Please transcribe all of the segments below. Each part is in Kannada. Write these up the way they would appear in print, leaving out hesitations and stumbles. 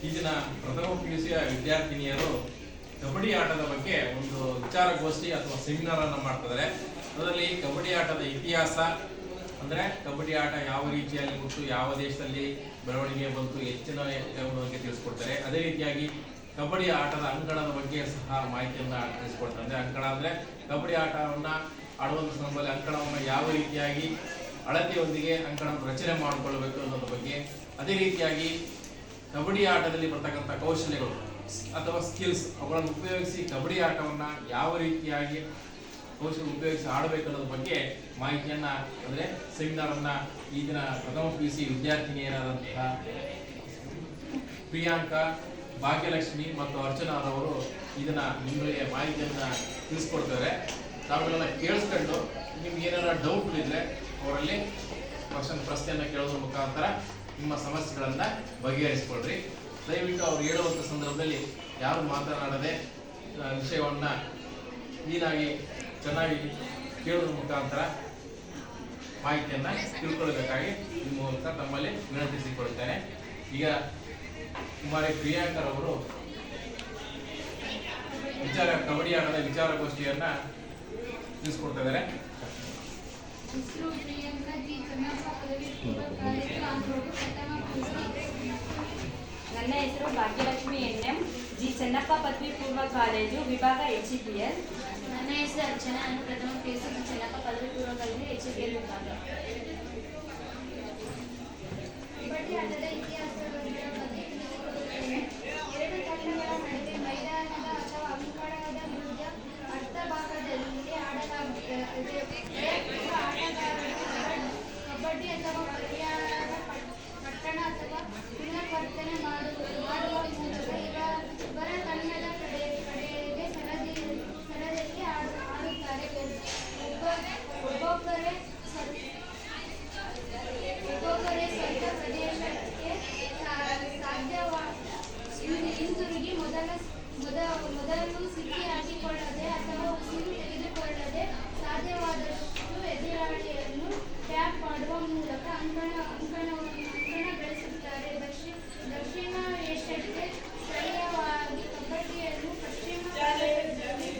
ಈ ದಿನ ಪ್ರಥಮ PUC ವಿದ್ಯಾರ್ಥಿನಿಯರು ಕಬಡ್ಡಿ ಆಟದ ಬಗ್ಗೆ ಒಂದು ವಿಚಾರಗೋಷ್ಠಿ ಅಥವಾ ಸೆಮಿನಾರ್ ಅನ್ನು ಮಾಡ್ತಿದ್ದಾರೆ. ಅದರಲ್ಲಿ ಕಬಡ್ಡಿ ಆಟದ ಇತಿಹಾಸ, ಅಂದರೆ ಕಬಡ್ಡಿ ಆಟ ಯಾವ ರೀತಿಯಾಗಿ ಹುಟ್ಟು, ಯಾವ ದೇಶದಲ್ಲಿ ಬೆಳವಣಿಗೆ ಬಂತು, ಹೆಚ್ಚಿನ ಬಗ್ಗೆ ತಿಳಿಸ್ಕೊಡ್ತಾರೆ. ಅದೇ ರೀತಿಯಾಗಿ ಕಬಡ್ಡಿ ಆಟದ ಅಂಕಣದ ಬಗ್ಗೆ ಸಹ ಮಾಹಿತಿಯನ್ನು ತಿಳಿಸ್ಕೊಡ್ತಾರೆ. ಅಂಕಣ ಅಂದರೆ ಕಬಡ್ಡಿ ಆಟವನ್ನು ಆಡುವಂಥ ಸಂದರ್ಭದಲ್ಲಿ ಅಂಕಣವನ್ನು ಯಾವ ರೀತಿಯಾಗಿ ಅಳತೆಯೊಂದಿಗೆ ಅಂಕಣ ರಚನೆ ಮಾಡಿಕೊಳ್ಳಬೇಕು ಅನ್ನೋದ್ರ ಬಗ್ಗೆ, ಅದೇ ರೀತಿಯಾಗಿ ಕಬಡ್ಡಿ ಆಟದಲ್ಲಿ ಬರ್ತಕ್ಕಂಥ ಕೌಶಲ್ಯಗಳು ಅಥವಾ ಸ್ಕಿಲ್ಸ್ ಅವುಗಳನ್ನು ಉಪಯೋಗಿಸಿ ಕಬಡ್ಡಿ ಆಟವನ್ನು ಯಾವ ರೀತಿಯಾಗಿ ಕೌಶಲ್ಯ ಉಪಯೋಗಿಸಿ ಆಡಬೇಕು ಅನ್ನೋದ್ರ ಬಗ್ಗೆ ಮಾಹಿತಿಯನ್ನು ಅಂದರೆ ಸೆಮಿನಾರನ್ನು ಈ ದಿನ ಪ್ರಥಮ PUC ವಿದ್ಯಾರ್ಥಿನಿಯರಾದಂತಹ ಪ್ರಿಯಾಂಕಾ, ಭಾಗ್ಯಲಕ್ಷ್ಮಿ ಮತ್ತು ಅರ್ಚನಾರವರು ಇದನ್ನ ನಿಮಗೆ ಮಾಹಿತಿಯನ್ನು ತಿಳಿಸ್ಕೊಡ್ತಾರೆ. ತಾವೆಲ್ಲ ಕೇಳಿಸ್ಕೊಂಡು ನಿಮ್ಗೆ ಏನಾರ ಡೌಟ್ ಇದ್ರೆ ಅವರಲ್ಲಿ ಪ್ರಶ್ನೆಯನ್ನು ಕೇಳೋದ್ರ ಮುಖಾಂತರ ನಿಮ್ಮ ಸಮಸ್ಯೆಗಳನ್ನು ಬಗೆಹರಿಸ್ಕೊಳ್ರಿ. ದಯವಿಟ್ಟು ಅವ್ರು ಹೇಳುವಂಥ ಸಂದರ್ಭದಲ್ಲಿ ಯಾರು ಮಾತನಾಡದೆ ವಿಷಯವನ್ನು ಕ್ಲೀನಾಗಿ ಚೆನ್ನಾಗಿ ಕೇಳೋದ್ರ ಮುಖಾಂತರ ಮಾಹಿತಿಯನ್ನು ತಿಳ್ಕೊಳ್ಬೇಕಾಗಿ ನಿಮ್ಮ ಮೂಲಕ ತಮ್ಮಲ್ಲಿ ವಿನಂತಿಸಿಕೊಳ್ತೇನೆ. ಈಗ ಕುಮಾರಿ ಪ್ರಿಯಾಂಕರವರು ಕಬಡ್ಡಿ ಆಟದ ವಿಚಾರಗೋಷ್ಠಿಯನ್ನು ತಿಳಿಸ್ಕೊಡ್ತಾ ಇದ್ದಾರೆ. ನನ್ನ ಹೆಸರು ಭಾಗ್ಯಲಕ್ಷ್ಮಿ NM, ಜಿ ಚೆನ್ನಪ್ಪ ಪದವಿ ಪೂರ್ವ ಕಾಲೇಜು, ವಿಭಾಗ HEPL. ನನ್ನ ಹೆಸರು ಅರ್ಚನಾ, ನಾನು ಪ್ರಥಮ PUC ಜಿ ಚೆನ್ನಪ್ಪ ಪದವಿ ಪೂರ್ವ ಕಾಲೇಜು HEPL ವಿಭಾಗ. ಕಬಡ್ಡಿ ಆಟದ ಇತಿಹಾಸದ ಬಗ್ಗೆ ತಿಳಿದುಕೊಳ್ಳುತ್ತೇನೆ. ಎರಡು ತಂಡಗಳ ನಡುವೆ ಮೈದಾನದ ಅಥವಾ ಅಂಕಣದ ವಿರುದ್ಧ ಅರ್ಧ ಭಾಗದಲ್ಲಿ ಆಡಲಾಗುತ್ತದೆ. ಆಟಗಾರರು ಕಬಡ್ಡಿ ಅಥವಾ ಪರ್ಯಾಯ ಪಟ್ಟಣ ಅಥವಾ ಪುನರ್ವರ್ತನೆ ಮಾಡುವ ಮೂಲಕ ಇವರ ತಂಡದ ಕಡೆಗೆ ಸರದಿಯಲ್ಲಿ ಆಡುತ್ತಾರೆ. ಒಬ್ಬೊಬ್ಬರೇ ಸ್ವಂತ ಪ್ರದೇಶಕ್ಕೆ ಹಿಂತಿರುಗಿ ಮೊದಲು ಸಿಕ್ಕಿ ಹಾಕಿಕೊಳ್ಳದೆ ಅಥವಾ ಉಸಿರು ತೆಗೆದುಕೊಳ್ಳದೆ ಸಾಧ್ಯವಾದಷ್ಟು ಎದುರಾಳಿಯನ್ನು ಟ್ಯಾಪ್ ಮಾಡುವ ಮೂಲಕ ಅಂಕಣ ಗಳಿಸುತ್ತಾರೆ. ದಕ್ಷಿಣ ಏಷ್ಯಾಕ್ಕೆ ಸ್ಥಳೀಯವಾಗಿ ಕಬಡ್ಡಿಯನ್ನು ಪಶ್ಚಿಮ ಭಾರತದಲ್ಲಿ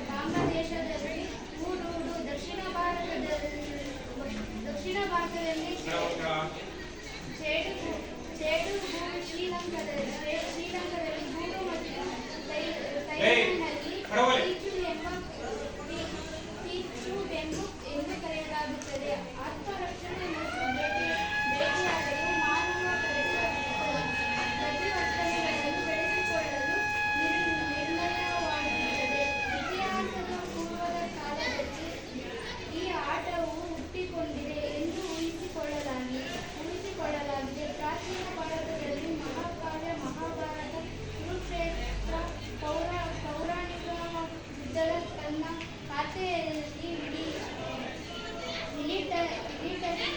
ಬಾಂಗ್ಲಾದೇಶದಲ್ಲಿ ಹೂಡುವುದು, ದಕ್ಷಿಣ ಭಾರತದಲ್ಲಿ ಚೇಡುಗೂಡು, ಶ್ರೀಲಂಕಾದಲ್ಲಿ ಗೂಡು ಮತ್ತು ಥೈಲ್ಯಾಂಡ್ನಲ್ಲಿ ಪೀಚು ಎಂದು ಕರೆಯಲಾಗುತ್ತದೆ. ಆತ್ಮರಕ್ಷಣೆ ಮತ್ತು ಬೇಟೆಯಾಡಲು ಮಾನವ ಪ್ರತಿವರ್ತನೆಗಳನ್ನು ಬೆಳೆಸಿಕೊಳ್ಳಲು ನಿರ್ಣಯವಾಗಿರುತ್ತದೆ. ಇತಿಹಾಸದ ಪೂರ್ವದ ಕಾಲದಲ್ಲಿ ಈ ಆಟವು ಹುಟ್ಟಿಕೊಂಡಿದೆ ಎಂದು ಊಹಿಸಿಕೊಳ್ಳಲಾಗಿದೆ. ಪ್ರಾಚೀನ ಭಾರತದಲ್ಲಿ ಮಹಾಕಾವ್ಯ, ಮಹಾಭಾರತ, ಕುರುಕ್ಷೇತ್ರ, ಪೌರಾಣಿಕ ಯುದ್ಧದ ತನ್ನ ಖಾತೆಯಲ್ಲಿ ಮಿಲಿಟರಿ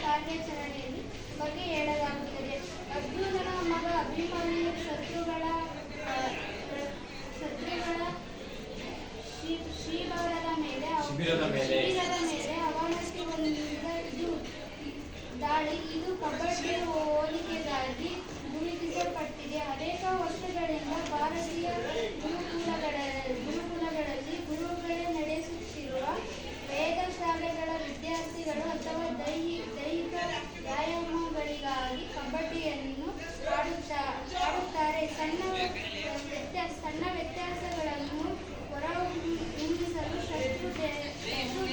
ಕಾರ್ಯಾಚರಣೆಯಲ್ಲಿ ಬಗ್ಗೆ ಹೇಳಲಾಗುತ್ತದೆ. ಅರ್ಜುನನ ಮಗ ಅಭಿಮನ್ಯು ಶತ್ರುಗಳ ಶಿಬಿರದ ಮೇಲೆ ಅವನತಿ ಹೊಂದಿದ ದಾಳಿ ಇದು ಕಬಡ್ಡಿ ಹೋಲಿಕೆಗಾಗಿ ಗುರುತಿಸಲ್ಪಟ್ಟಿದೆ. ಅನೇಕ ವರ್ಷಗಳಿಂದ ಭಾರತೀಯ ಗುರುಕುಲಗಳಲ್ಲಿ ಗುರುಗಳೇ ನಡೆಸುತ್ತಿರುವ ವೇದ ಶಾಲೆಗಳ ವಿದ್ಯಾರ್ಥಿಗಳು ಅಥವಾ ದೈಹಿಕ ವ್ಯಾಯಾಮಗಳಿಗಾಗಿ ಕಬಡ್ಡಿಯನ್ನು ಆಡುತ್ತಾರೆ. ಸಣ್ಣ ವ್ಯತ್ಯಾಸಗಳನ್ನು ಹೊರಹೊಮ್ಮಿಸಲು ಶತ್ರು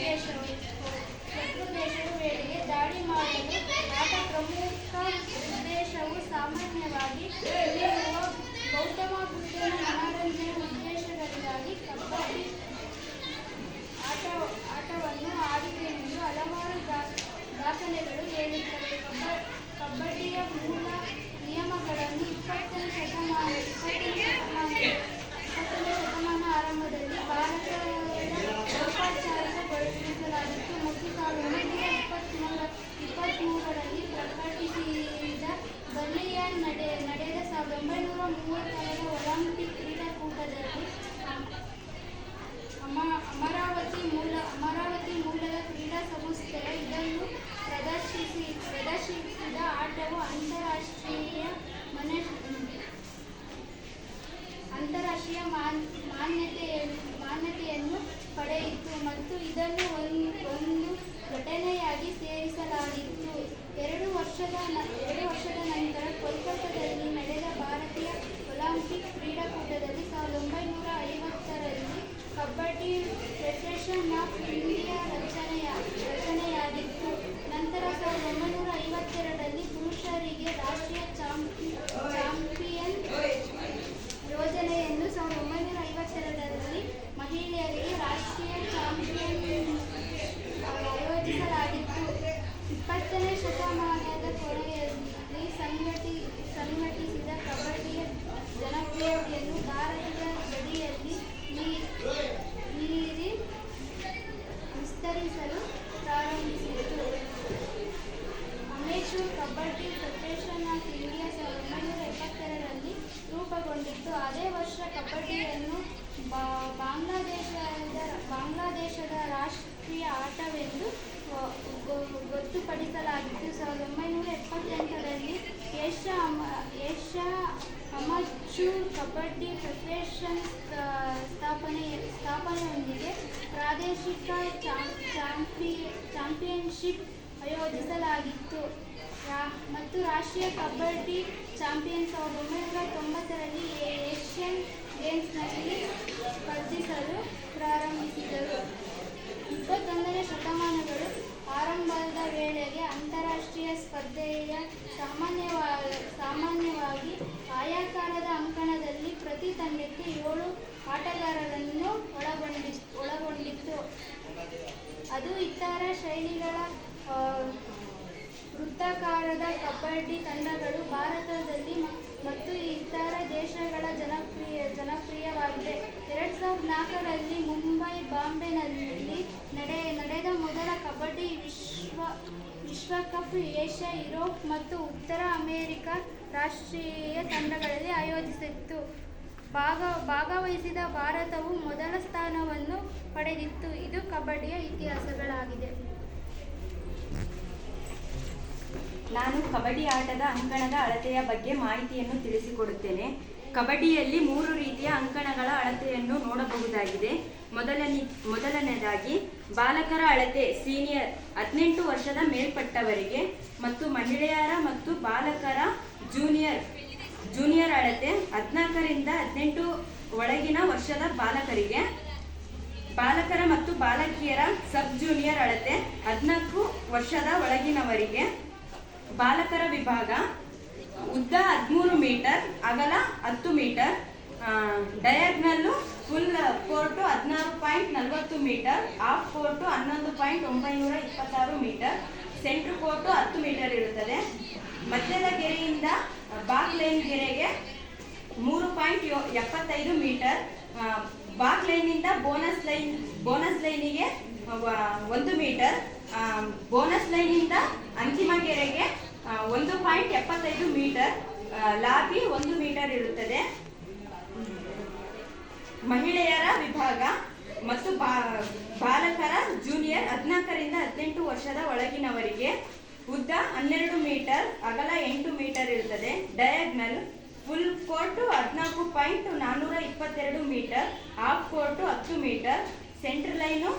ದೇಶವು ಅಂತಾರಾಷ್ಟ್ರೀಯ ಮಾನ್ಯತೆಯನ್ನು ಪಡೆಯಿತು ಮತ್ತು ಇದನ್ನು ಒಂದು ಘಟನೆಯಾಗಿ ಸೇರಿಸಲಾಗಿತ್ತು. 2 ವರ್ಷದ ನಂತರ ಕೋಲ್ಕತ್ತಾದಲ್ಲಿ ನಡೆದ ಭಾರತೀಯ ಒಲಿಂಪಿಕ್ ಕ್ರೀಡಾಕೂಟದಲ್ಲಿ 1950ರಲ್ಲಿ ಕಬಡ್ಡಿ ಫೆಡರೇಷನ್ ಆಫ್ ಇಂಡಿಯಾ ರಚನೆಯಾಗಿತ್ತು. ನಂತರ 1952ರಲ್ಲಿ ಪುರುಷರಿಗೆ ರಾಷ್ಟ್ರೀಯ ಚಾಂಪಿಯನ್ ಯೋಜನೆಯನ್ನು, 1952ರಲ್ಲಿ ಮಹಿಳೆಯರಿಗೆ ರಾಷ್ಟ್ರೀಯ ಚಾಂಪಿಯನ್ ಆಯೋಜಿಸಲಾಗಿತ್ತು. 20ನೇ ಶತಮಾನದ ಕೊನೆಯಲ್ಲಿ ಸಂಘಟಿಸಿದ ಕಬಡ್ಡಿಯ ಜನಪ್ರಿಯತೆಯನ್ನು ಭಾರತದ ಗಡಿಯಲ್ಲಿ ಮೀರಿ ವಿಸ್ತರಿಸಲು ಪ್ರಾರಂಭಿಸಿತು. Amateur kabaddi federation of India 1972ರಲ್ಲಿ ರೂಪುಗೊಂಡಿತು. ಅದೇ ವರ್ಷ ಕಬಡ್ಡಿಯನ್ನು ಬಾಂಗ್ಲಾದೇಶದ ರಾಷ್ಟ್ರೀಯ ಆಟವೆಂದು ಗೊತ್ತುಪಡಿಸಲಾಗಿತ್ತು. 1978ರಲ್ಲಿ ಏಷ್ಯಾ ಅಮಚೂರ್ ಕಬಡ್ಡಿ ಫೆಡರೇಷನ್ ಸ್ಥಾಪನೆಯೊಂದಿಗೆ ಪ್ರಾದೇಶಿಕ ಚಾಂಪಿಯನ್ಶಿಪ್ ಆಯೋಜಿಸಲಾಗಿತ್ತು ಮತ್ತು ರಾಷ್ಟ್ರೀಯ ಕಬಡ್ಡಿ ಚಾಂಪಿಯನ್ 1990ರಲ್ಲಿ ಏಷ್ಯನ್ ಗೇಮ್ಸ್ನಲ್ಲಿ ಸ್ಪರ್ಧಿಸಲು ಪ್ರಾರಂಭಿಸಿದರು. 21ನೇ ಶತಮಾನಗಳು ಆರಂಭದ ವೇಳೆಗೆ ಅಂತಾರಾಷ್ಟ್ರೀಯ ಸ್ಪರ್ಧೆಯ ಸಾಮಾನ್ಯವಾಗಿ ಆಯತಾಕಾರದ ಅಂಕಣದಲ್ಲಿ ಪ್ರತಿ ತಂಡಕ್ಕೆ 7 ಆಟಗಾರರನ್ನು ಒಳಗೊಂಡಿತ್ತು. ಅದು ಇತರ ಶೈಲಿಗಳ ವೃತ್ತಾಕಾರದ ಕಬಡ್ಡಿ ತಂಡಗಳು ಭಾರತದಲ್ಲಿ ಮತ್ತು ಇತರ ದೇಶಗಳ ಜನಪ್ರಿಯವಾಗಿದೆ. 2004ರಲ್ಲಿ ಮುಂಬೈ ಬಾಂಬೆನಲ್ಲಿ ನಡೆದ ಮೊದಲ ಕಬಡ್ಡಿ ವಿಶ್ವಕಪ್ ಏಷ್ಯಾ, ಯುರೋಪ್ ಮತ್ತು ಉತ್ತರ ಅಮೆರಿಕ ರಾಷ್ಟ್ರೀಯ ತಂಡಗಳಲ್ಲಿ ಆಯೋಜಿಸಿತ್ತು. ಭಾಗವಹಿಸಿದ ಭಾರತವು ಮೊದಲ ಸ್ಥಾನವನ್ನು ಪಡೆದಿತ್ತು. ಇದು ಕಬಡ್ಡಿಯ ಇತಿಹಾಸಗಳಾಗಿದೆ. ನಾನು ಕಬಡ್ಡಿ ಆಟದ ಅಂಕಣದ ಅಳತೆಯ ಬಗ್ಗೆ ಮಾಹಿತಿಯನ್ನು ತಿಳಿಸಿಕೊಡುತ್ತೇನೆ. ಕಬಡ್ಡಿಯಲ್ಲಿ 3 ರೀತಿಯ ಅಂಕಣಗಳ ಅಳತೆಯನ್ನು ನೋಡಬಹುದಾಗಿದೆ. ಮೊದಲನೇದಾಗಿ ಬಾಲಕರ ಅಳತೆ ಸೀನಿಯರ್ 18 ವರ್ಷದ ಮೇಲ್ಪಟ್ಟವರಿಗೆ ಮತ್ತು ಮಹಿಳೆಯರ ಮತ್ತು ಬಾಲಕರ ಜೂನಿಯರ್ ಅಳತೆ 14ರಿಂದ 18 ಒಳಗಿನ ವರ್ಷದ ಬಾಲಕರಿಗೆ. ಬಾಲಕರ ಮತ್ತು ಬಾಲಕಿಯರ ಸಬ್ ಜೂನಿಯರ್ ಅಳತೆ 14 ವರ್ಷದ ಒಳಗಿನವರಿಗೆ. ಬಾಲಕರ ವಿಭಾಗ ಉದ್ದ 13 ಮೀಟರ್, ಅಗಲ 10 ಮೀಟರ್, ಡಯಾಗ್ನಲ್ಲು full court 16.40 metre, half court 11.926 metre, centre court 10 metre ಇರುತ್ತದೆ. ಮಧ್ಯದ ಗೆರೆಯಿಂದ ಬಾಕ್ ಲೈನ್ ಗೆರೆಗೆ 3.75 ಮೀಟರ್, ಬಾಕ್ ಲೈನಿಂದ ಬೋನಸ್ ಲೈನಿಗೆ 1 ಮೀಟರ್, ಬೋನಸ್ ಲೈನಿಂದ ಅಂತಿಮ ಗೆರೆಗೆ 1.75 ಮೀಟರ್, ಲಾಬಿ 1 ಮೀಟರ್ ಇರುತ್ತದೆ. ಮಹಿಳೆಯರ ವಿಭಾಗ ಮತ್ತು ಬಾಲಕರ ಜೂನಿಯರ್ 14ರಿಂದ 18 ವರ್ಷದ ಒಳಗಿನವರಿಗೆ ಉದ್ದ 12 ಮೀಟರ್, ಅಗಲ 8 ಮೀಟರ್ ಇರುತ್ತದೆ. Diagonal full court 14.422 metre, half court 10 metre, centre line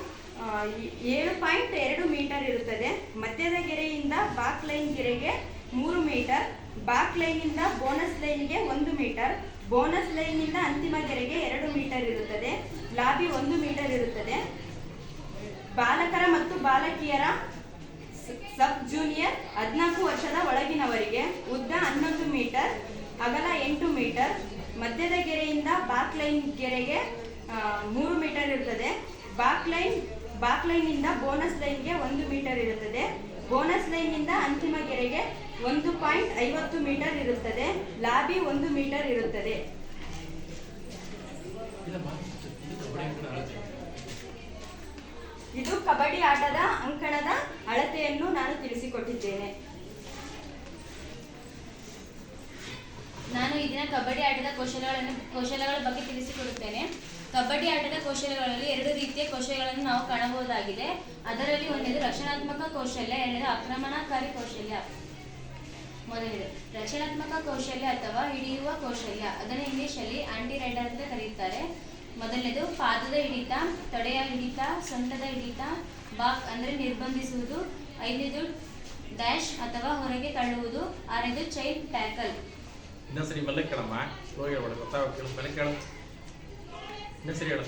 7.2 metre ಇರುತ್ತದೆ. ಮಧ್ಯದ ಗೆರೆಯಿಂದ ಬಾಕ್ ಲೈನ್ ಗೆರೆಗೆ 3 ಮೀಟರ್, ಬಾಕ್ ಲೈನಿಂದ ಬೋನಸ್ ಲೈನ್ಗೆ 1 ಮೀಟರ್, ಬೋನಸ್ ಲೈನ್ನಿಂದ ಅಂತಿಮ ಗೆರೆಗೆ 2 ಮೀಟರ್ ಇರುತ್ತದೆ. ಲಾಬಿ 1 ಮೀಟರ್ ಇರುತ್ತದೆ. ಬಾಲಕರ ಮತ್ತು ಬಾಲಕಿಯರ ಸಬ್ ಜೂನಿಯರ್ 14 ವರ್ಷದ ಒಳಗಿನವರಿಗೆ ಉದ್ದ 11 ಮೀಟರ್, ಅಗಲ 8 ಮೀಟರ್, ಮಧ್ಯದ ಗೆರೆಯಿಂದ ಬಾಕ್ ಲೈನ್ ಗೆರೆಗೆ 3 ಮೀಟರ್ ಇರುತ್ತದೆ. ಬಾಕ್ ಲೈನ್ನಿಂದ ಬೋನಸ್ ಲೈನ್ಗೆ 1 ಮೀಟರ್ ಇರುತ್ತದೆ. ಬೋನಸ್ ಲೈನ್ನಿಂದ ಅಂತಿಮ ಗೆರೆಗೆ 1.50 ಮೀಟರ್ ಇರುತ್ತದೆ. ಲಾಬಿ 1 ಮೀಟರ್ ಇರುತ್ತದೆ. ಇದು ಕಬಡ್ಡಿ ಆಟದ ಅಂಕಣದ ಅಳತೆಯನ್ನು ನಾನು ತಿಳಿಸಿಕೊಟ್ಟಿದ್ದೇನೆ. ನಾನು ಈ ದಿನ ಕಬಡ್ಡಿ ಆಟದ ಕೌಶಲಗಳ ಬಗ್ಗೆ ತಿಳಿಸಿಕೊಡುತ್ತೇನೆ. ಕಬಡ್ಡಿ ಆಟದ ಕೌಶಲ್ಯಗಳಲ್ಲಿ 2 ರೀತಿಯ ಕೌಶಲ್ಯಗಳನ್ನು ನಾವು ಕಾಣಬಹುದಾಗಿದೆ. ಅದರಲ್ಲಿ ಒಂದನೇದು ರಕ್ಷಣಾತ್ಮಕ ಕೌಶಲ್ಯ, ಎರಡನೇದು ಆಕ್ರಮಣಕಾರಿ ಕೌಶಲ್ಯ. ಮೊದಲನೇದು ರಚನಾತ್ಮಕ ಕೌಶಲ್ಯ ಅಥವಾ ಹಿಡಿಯುವ ಕೌಶಲ್ಯ, ಅದನ್ನು ಇಂಗ್ಲಿಷಲ್ಲಿ ಆಂಟಿ ರೈಡರ್ ಅಂತ ಕರೆಯುತ್ತಾರೆ. ಮೊದಲನೇದು ಪಾದದ ಹಿಡಿತ, ತೊಡೆಯ ಹಿಡಿತ, ಸೊಂಟದ ಹಿಡಿತ, ಬಾಕ್ ಅಂದರೆ ನಿರ್ಬಂಧಿಸುವುದು. ಐದನೇದು ಡ್ಯಾಶ್ ಅಥವಾ ಹೊರಗೆ ತಳ್ಳುವುದು. ಆರನೇದು ಚೈನ್ ಟ್ಯಾಕಲ್. ಇನ್ನೊಂದ್ಸರಿ ಮೆಲ್ಲ ಕೇಳಮ್ಮ, ಸ್ಲೋಗಿ ಹೇಳ್ಬೇಡ, ಗೊತ್ತಾಗ ಮೇಲೆ ಕೇಳು. ಇನ್ನೊಂದ್ಸರಿ ಹೇಳು.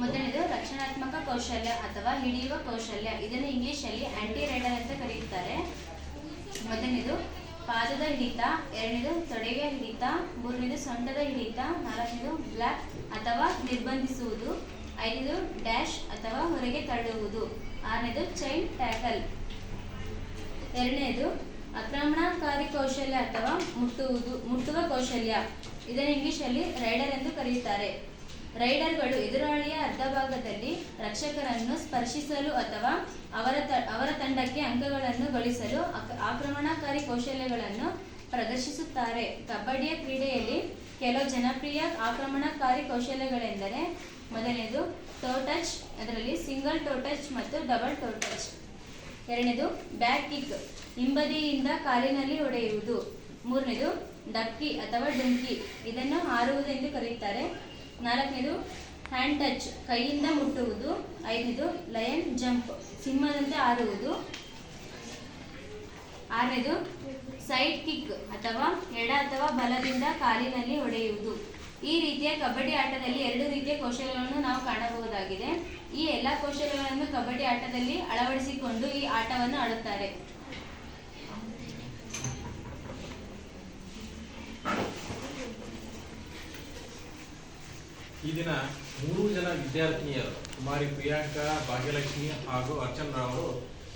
ಮೊದಲನೇದು ರಚನಾತ್ಮಕ ಕೌಶಲ್ಯ ಅಥವಾ ಹಿಡಿಯುವ ಕೌಶಲ್ಯ, ಇದನ್ನು ಇಂಗ್ಲಿಷಲ್ಲಿ ಆಂಟಿ ರೈಡರ್ ಅಂತ ಕರೆಯುತ್ತಾರೆ. ಮೊದಲನೇದು ಪಾದದ ಹಿಡಿತ, ಎರಡನೇದು ತೊಡೆಯ ಹಿಡಿತ, ಮೂರನೇದು ಸೊಂಟದ ಹಿಡಿತ, ನಾಲ್ಕನೇದು ಬ್ಲಾಕ್ ಅಥವಾ ನಿರ್ಬಂಧಿಸುವುದು, ಐದನೇದು ಡ್ಯಾಶ್ ಅಥವಾ ಹೊರಗೆ ತಳ್ಳುವುದು, ಆರನೇದು ಚೈನ್ ಟ್ಯಾಕಲ್. ಎರಡನೇದು ಆಕ್ರಮಣಕಾರಿ ಕೌಶಲ್ಯ ಅಥವಾ ಮುಟ್ಟುವ ಕೌಶಲ್ಯ, ಇದನ್ನು ಇಂಗ್ಲಿಷಲ್ಲಿ ರೈಡರ್ ಎಂದು ಕರೆಯುತ್ತಾರೆ. ರೈಡರ್ಗಳು ಎದುರಾಳಿಯ ಅರ್ಧ ಭಾಗದಲ್ಲಿ ರಕ್ಷಕರನ್ನು ಸ್ಪರ್ಶಿಸಲು ಅಥವಾ ಅವರ ತಂಡಕ್ಕೆ ಅಂಕಗಳನ್ನು ಗಳಿಸಲು ಆಕ್ರಮಣಕಾರಿ ಕೌಶಲ್ಯಗಳನ್ನು ಪ್ರದರ್ಶಿಸುತ್ತಾರೆ. ಕಬಡ್ಡಿಯ ಕ್ರೀಡೆಯಲ್ಲಿ ಕೆಲವು ಜನಪ್ರಿಯ ಆಕ್ರಮಣಕಾರಿ ಕೌಶಲ್ಯಗಳೆಂದರೆ ಮೊದಲನೇದು ಟೋ ಟಚ್, ಅದರಲ್ಲಿ ಸಿಂಗಲ್ ಟೋ ಟಚ್ ಮತ್ತು ಡಬಲ್ ಟೋ ಟಚ್. ಎರಡನೇದು ಬ್ಯಾಕ್ ಕಿಕ್, ಹಿಂಬದಿಯಿಂದ ಕಾಲಿನಲ್ಲಿ ಹೊಡೆಯುವುದು. ಮೂರನೇದು ಡಕ್ಕಿ ಅಥವಾ ಡುಂಕಿ, ಇದನ್ನು ಹಾರುವುದು ಎಂದು ಕರೆಯುತ್ತಾರೆ. ನಾಲ್ಕನೇದು ಹ್ಯಾಂಡ್ ಟಚ್, ಕೈಯಿಂದ ಮುಟ್ಟುವುದು. ಐದನೇದು ಲಯನ್ ಜಂಪ್, ಸಿಂಹದಂತೆ ಹಾರುವುದು. ಆರನೇದು ಸೈಡ್ ಕಿಕ್ ಅಥವಾ ಎಡ ಅಥವಾ ಬಲದಿಂದ ಕಾಲಿನಲ್ಲಿ ಹೊಡೆಯುವುದು. ಈ ರೀತಿಯ ಕಬಡ್ಡಿ ಆಟದಲ್ಲಿ 2 ರೀತಿಯ ಕೌಶಲ್ಯಗಳನ್ನು ನಾವು ಕಾಣಬಹುದಾಗಿದೆ. ಈ ಎಲ್ಲ ಕೌಶಲ್ಯಗಳನ್ನು ಕಬಡ್ಡಿ ಆಟದಲ್ಲಿ ಅಳವಡಿಸಿಕೊಂಡು ಈ ಆಟವನ್ನು ಆಡುತ್ತಾರೆ. ಈ ದಿನ 3 ಜನ ವಿದ್ಯಾರ್ಥಿನಿಯರು, ಕುಮಾರಿ ಪ್ರಿಯಾಂಕಾ, ಭಾಗ್ಯಲಕ್ಷ್ಮಿ ಹಾಗೂ ಅರ್ಚನಾ ಅವರು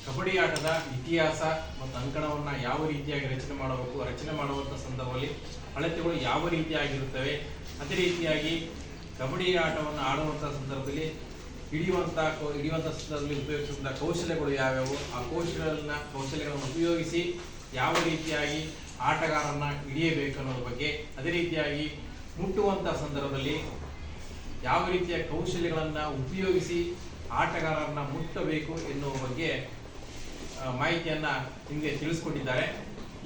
ಕಬಡ್ಡಿ ಆಟದ ಇತಿಹಾಸ ಮತ್ತು ಅಂಕಣವನ್ನು ಯಾವ ರೀತಿಯಾಗಿ ರಚನೆ ಮಾಡಬೇಕು, ರಚನೆ ಮಾಡುವಂಥ ಸಂದರ್ಭದಲ್ಲಿ ಅಳತೆಗಳು ಯಾವ ರೀತಿಯಾಗಿರುತ್ತವೆ, ಅದೇ ರೀತಿಯಾಗಿ ಕಬಡ್ಡಿ ಆಟವನ್ನು ಆಡುವಂಥ ಸಂದರ್ಭದಲ್ಲಿ ಹಿಡಿಯುವಂಥ ಸಂದರ್ಭದಲ್ಲಿ ಉಪಯೋಗಿಸುವಂಥ ಕೌಶಲ್ಯಗಳು ಯಾವ್ಯಾವು, ಆ ಕೌಶಲ್ಯಗಳನ್ನು ಉಪಯೋಗಿಸಿ ಯಾವ ರೀತಿಯಾಗಿ ಆಟಗಾರರನ್ನ ಹಿಡಿಯಬೇಕು ಅನ್ನೋದ್ರ ಬಗ್ಗೆ, ಅದೇ ರೀತಿಯಾಗಿ ಮುಟ್ಟುವಂಥ ಸಂದರ್ಭದಲ್ಲಿ ಯಾವ ರೀತಿಯ ಕೌಶಲ್ಯಗಳನ್ನು ಉಪಯೋಗಿಸಿ ಆಟಗಾರರನ್ನ ಮುಟ್ಟಬೇಕು ಎನ್ನುವ ಬಗ್ಗೆ ಮಾಹಿತಿಯನ್ನು ನಿಮಗೆ ತಿಳಿಸ್ಕೊಟ್ಟಿದ್ದಾರೆ.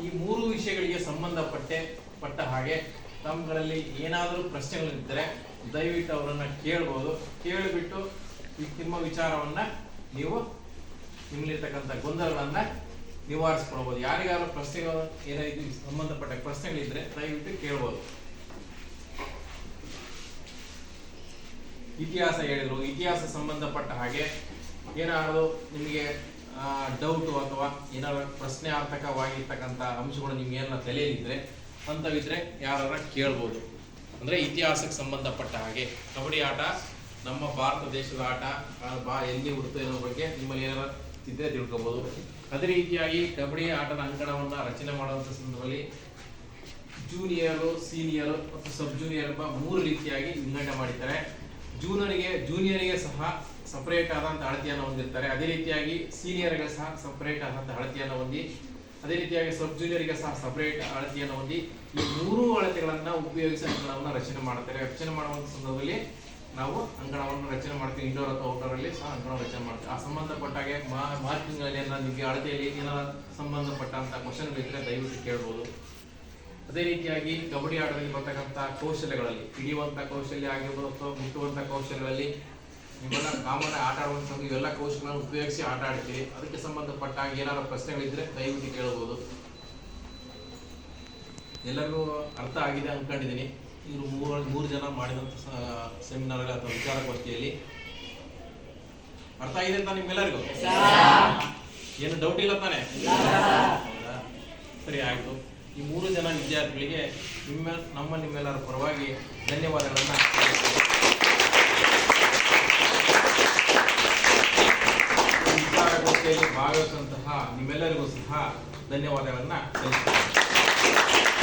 ಈ 3 ವಿಷಯಗಳಿಗೆ ಸಂಬಂಧಪಟ್ಟ ಹಾಗೆ ತಮ್ಮಗಳಲ್ಲಿ ಏನಾದರೂ ಪ್ರಶ್ನೆಗಳಿದ್ದರೆ ದಯವಿಟ್ಟು ಅವರನ್ನು ಕೇಳ್ಬೋದು. ಕೇಳಿಬಿಟ್ಟು ನಿಮ್ಮ ವಿಚಾರವನ್ನು ನೀವು ನಿಮ್ಮಲ್ಲಿರ್ತಕ್ಕಂಥ ಗೊಂದಲಗಳನ್ನು ನಿವಾರಿಸ್ಕೊಳ್ಬೋದು. ಯಾರಿಗಾರು ಪ್ರಶ್ನೆಗಳು ಏನಾದ್ರು ಸಂಬಂಧಪಟ್ಟ ಪ್ರಶ್ನೆಗಳಿದ್ದರೆ ದಯವಿಟ್ಟು ಕೇಳ್ಬೋದು. ಇತಿಹಾಸ ಹೇಳಿದ್ರು, ಇತಿಹಾಸ ಸಂಬಂಧಪಟ್ಟ ಹಾಗೆ ಏನಾದರೂ ನಿಮಗೆ ಡೌಟು ಅಥವಾ ಏನಾದ್ರು ಪ್ರಶ್ನೆಯಾರ್ಥಕವಾಗಿರ್ತಕ್ಕಂಥ ಅಂಶಗಳು ನಿಮ್ಗೆ ಏನಾರ ತಲೆಯಲ್ಲಿದ್ದರೆ ಅಂಥವಿದ್ರೆ ಯಾರ ಕೇಳ್ಬೋದು. ಅಂದರೆ ಇತಿಹಾಸಕ್ಕೆ ಸಂಬಂಧಪಟ್ಟ ಹಾಗೆ ಕಬಡ್ಡಿ ಆಟ ನಮ್ಮ ಭಾರತ ದೇಶದ ಆಟ ಎಲ್ಲಿ ಹುಡುಕ್ತದೆ ಅನ್ನೋ ಬಗ್ಗೆ ನಿಮ್ಮಲ್ಲಿ ಏನಾರು ಇದ್ದರೆ ತಿಳ್ಕೊಬೋದು. ಅದೇ ರೀತಿಯಾಗಿ ಕಬಡ್ಡಿ ಆಟದ ಅಂಕಣವನ್ನು ರಚನೆ ಮಾಡುವಂಥ ಸಂದರ್ಭದಲ್ಲಿ ಜೂನಿಯರು, ಸೀನಿಯರು ಮತ್ತು ಸಬ್ ಜೂನಿಯರ್ ಎಂಬ 3 ರೀತಿಯಾಗಿ ವಿಂಗಡಣೆ ಮಾಡಿದ್ದಾರೆ. ಜೂನಿಯರಿಗೆ ಸಹ ಸಪರೇಟ್ ಆದಂಥ ಅಳತೆಯನ್ನು ಹೊಂದಿರ್ತಾರೆ. ಅದೇ ರೀತಿಯಾಗಿ ಸೀನಿಯರ್ಗೆ ಸಹ ಸಪರೇಟ್ ಆದಂಥ ಅಳತೆಯನ್ನು ಹೊಂದಿ, ಅದೇ ರೀತಿಯಾಗಿ ಸಬ್ ಜೂನಿಯರ್ಗೆ ಸಹ ಸಪರೇಟ್ ಅಳತೆಯನ್ನು ಹೊಂದಿ ಈ 3 ಅಳತೆಗಳನ್ನು ಉಪಯೋಗಿಸಿ ಅಂಕಣವನ್ನು ರಚನೆ ಮಾಡ್ತಾರೆ. ರಚನೆ ಮಾಡುವಂಥ ಸಂದರ್ಭದಲ್ಲಿ ನಾವು ಅಂಕಣವನ್ನು ರಚನೆ ಮಾಡ್ತೀವಿ. ಇಂಡೋರ್ ಅಥವಾ ಔಟ್ಡೋರಲ್ಲಿ ಸಹ ಅಂಕಣವನ್ನು ರಚನೆ ಮಾಡ್ತೀವಿ. ಆ ಸಂಬಂಧಪಟ್ಟಾಗೆ ಮಾರ್ಕಿಂಗ್ನಲ್ಲಿ ನಿಮಗೆ ಅಳತೆಯಲ್ಲಿ ಏನಾರ ಸಂಬಂಧಪಟ್ಟಂಥ ಕ್ವಶನ್ಗಳಿದ್ದರೆ ದಯವಿಟ್ಟು ಕೇಳ್ಬೋದು. ಅದೇ ರೀತಿಯಾಗಿ ಕಬಡ್ಡಿ ಆಟದಲ್ಲಿ ಬರ್ತಕ್ಕಂಥ ಕೌಶಲ್ಯಗಳಲ್ಲಿ ಹಿಡಿಯುವಂಥ ಕೌಶಲ್ಯ ಆಗಿರ್ಬೋದು ಅಥವಾ ಮುಟ್ಟುವಂಥ ಕೌಶಲ್ಯಗಳಲ್ಲಿ ನಿಮ್ಮೆಲ್ಲ ಕಾಮನ್ ಆಟ ಆಡುವಂಥ ಇವೆಲ್ಲ ಕೌಶಲ್ಯಗಳನ್ನು ಉಪಯೋಗಿಸಿ ಆಟ ಆಡ್ತೀವಿ. ಅದಕ್ಕೆ ಸಂಬಂಧಪಟ್ಟಾಗ ಏನಾದ್ರು ಪ್ರಶ್ನೆಗಳಿದ್ದರೆ ದಯವಿಟ್ಟು ಕೇಳ್ಬೋದು. ಎಲ್ಲರಿಗೂ ಅರ್ಥ ಆಗಿದೆ ಅಂದ್ಕೊಂಡಿದ್ದೀನಿ. ಇವರು 3 ಜನ ಮಾಡಿದಂಥ ಸೆಮಿನಾರ್ ಅಥವಾ ವಿಚಾರಗೋಷ್ಠಿಯಲ್ಲಿ ಅರ್ಥ ಆಗಿದೆ ಅಂತ ನಿಮ್ಗೆಲ್ಲರಿಗೂ? ಏನು ಡೌಟ್ ಇಲ್ಲ ತಾನೆ? ಹೌದಾ, ಸರಿ ಆಯಿತು. ಈ 3 ಜನ ವಿದ್ಯಾರ್ಥಿಗಳಿಗೆ ನಿಮ್ಮೆಲ್ಲರ ಪರವಾಗಿ ಧನ್ಯವಾದಗಳನ್ನು ವಿಚಾರಗೋಷ್ಠಿಯಲ್ಲಿ ಭಾಗವಹಿಸುವಂತಹ ನಿಮ್ಮೆಲ್ಲರಿಗೂ ಸಹ ಧನ್ಯವಾದಗಳನ್ನು ಸಲ್ಲಿಸುತ್ತೇನೆ.